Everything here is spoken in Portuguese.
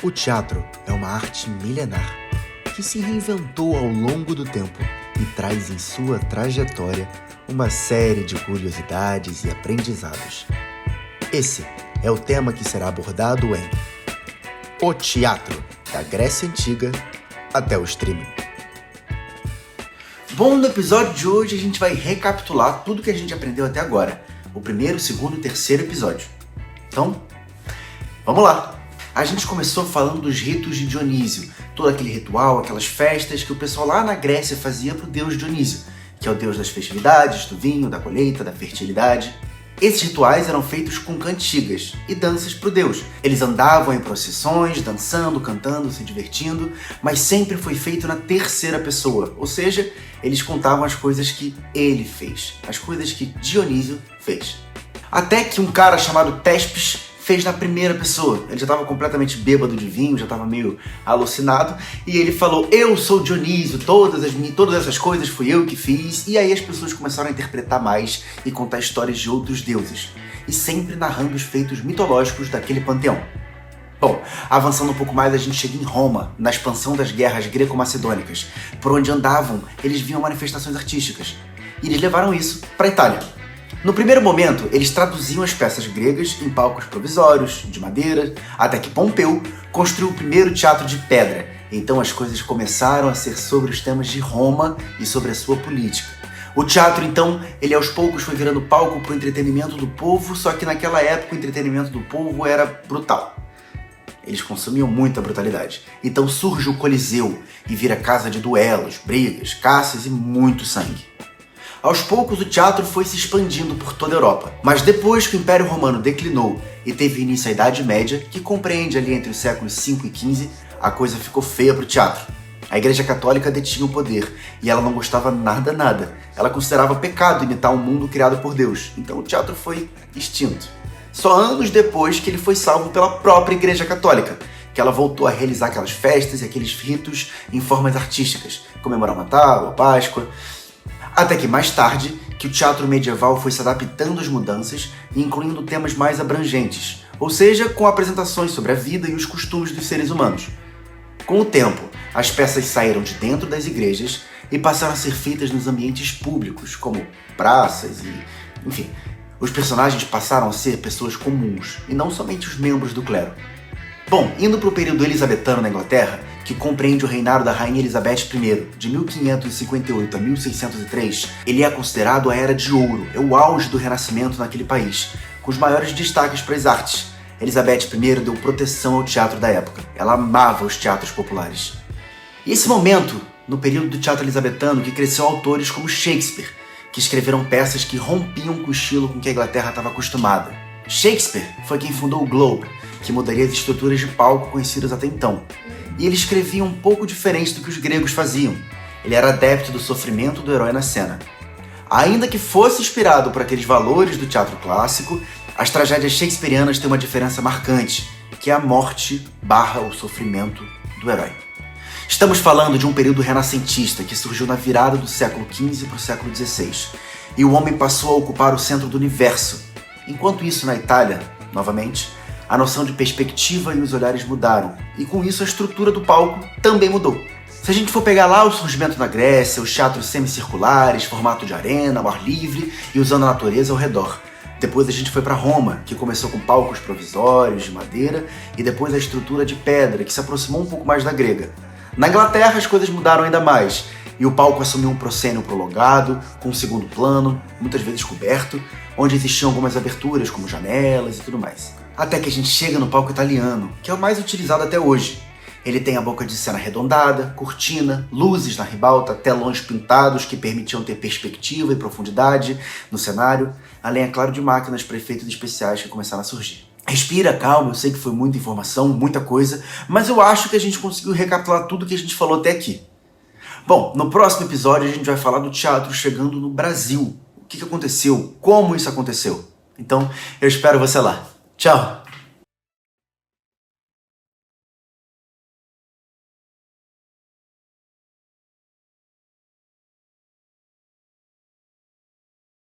O teatro é uma arte milenar que se reinventou ao longo do tempo e traz em sua trajetória uma série de curiosidades e aprendizados. Esse é o tema que será abordado em O Teatro, da Grécia Antiga até o streaming. Bom, no episódio de hoje a gente vai recapitular tudo que a gente aprendeu até agora. O primeiro, segundo e terceiro episódio. Então, vamos lá! A gente começou falando dos ritos de Dionísio, todo aquele ritual, aquelas festas que o pessoal lá na Grécia fazia para o deus Dionísio, que é o deus das festividades, do vinho, da colheita, da fertilidade. Esses rituais eram feitos com cantigas e danças para o deus. Eles andavam em procissões, dançando, cantando, se divertindo, mas sempre foi feito na terceira pessoa, ou seja, eles contavam as coisas que ele fez, as coisas que Dionísio fez. Até que um cara chamado Téspis fez na primeira pessoa. Ele já estava completamente bêbado de vinho, já estava meio alucinado, e ele falou: eu sou Dionísio, todas essas coisas fui eu que fiz. E aí as pessoas começaram a interpretar mais e contar histórias de outros deuses, e sempre narrando os feitos mitológicos daquele panteão. Bom, avançando um pouco mais, a gente chega em Roma, na expansão das guerras greco-macedônicas. Por onde andavam, eles viam manifestações artísticas, e eles levaram isso para a Itália. No primeiro momento, eles traduziam as peças gregas em palcos provisórios, de madeira, até que Pompeu construiu o primeiro teatro de pedra. Então as coisas começaram a ser sobre os temas de Roma e sobre a sua política. O teatro, então, ele aos poucos foi virando palco para o entretenimento do povo, só que naquela época o entretenimento do povo era brutal. Eles consumiam muita brutalidade. Então surge o Coliseu e vira casa de duelos, brigas, caças e muito sangue. Aos poucos o teatro foi se expandindo por toda a Europa, mas depois que o Império Romano declinou e teve início a Idade Média, que compreende ali entre os séculos V e XV, a coisa ficou feia para o teatro. A Igreja Católica detinha o poder e ela não gostava nada. Ela considerava pecado imitar um mundo criado por Deus, então o teatro foi extinto. Só anos depois que ele foi salvo pela própria Igreja Católica, que ela voltou a realizar aquelas festas e aqueles ritos em formas artísticas, comemorar o Natal, a Páscoa. Até que mais tarde, que o teatro medieval foi se adaptando às mudanças e incluindo temas mais abrangentes, ou seja, com apresentações sobre a vida e os costumes dos seres humanos. Com o tempo, as peças saíram de dentro das igrejas e passaram a ser feitas nos ambientes públicos, como praças e, enfim, os personagens passaram a ser pessoas comuns e não somente os membros do clero. Bom, indo para o período elisabetano na Inglaterra, que compreende o reinado da Rainha Elizabeth I, de 1558 a 1603, ele é considerado a Era de Ouro, é o auge do Renascimento naquele país, com os maiores destaques para as artes. Elizabeth I deu proteção ao teatro da época, ela amava os teatros populares. E esse momento, no período do teatro elisabetano, que cresceu autores como Shakespeare, que escreveram peças que rompiam com o estilo com que a Inglaterra estava acostumada. Shakespeare foi quem fundou o Globe, que mudaria as estruturas de palco conhecidas até então. E ele escrevia um pouco diferente do que os gregos faziam. Ele era adepto do sofrimento do herói na cena. Ainda que fosse inspirado por aqueles valores do teatro clássico, as tragédias shakespearianas têm uma diferença marcante, que é a morte / o sofrimento do herói. Estamos falando de um período renascentista que surgiu na virada do século XV para o século XVI, e o homem passou a ocupar o centro do universo. Enquanto isso, na Itália, novamente, a noção de perspectiva e os olhares mudaram, e com isso a estrutura do palco também mudou. Se a gente for pegar lá o surgimento na Grécia, os teatros semicirculares, formato de arena, ao ar livre e usando a natureza ao redor. Depois a gente foi para Roma, que começou com palcos provisórios de madeira, e depois a estrutura de pedra, que se aproximou um pouco mais da grega. Na Inglaterra as coisas mudaram ainda mais, e o palco assumiu um proscênio prolongado, com um segundo plano, muitas vezes coberto, onde existiam algumas aberturas, como janelas e tudo mais. Até que a gente chega no palco italiano, que é o mais utilizado até hoje. Ele tem a boca de cena arredondada, cortina, luzes na ribalta, telões pintados que permitiam ter perspectiva e profundidade no cenário, além, é claro, de máquinas para efeitos especiais que começaram a surgir. Respira, calma, eu sei que foi muita informação, muita coisa, mas eu acho que a gente conseguiu recapitular tudo que a gente falou até aqui. Bom, no próximo episódio a gente vai falar do teatro chegando no Brasil. O que aconteceu? Como isso aconteceu? Então, eu espero você lá. Tchau!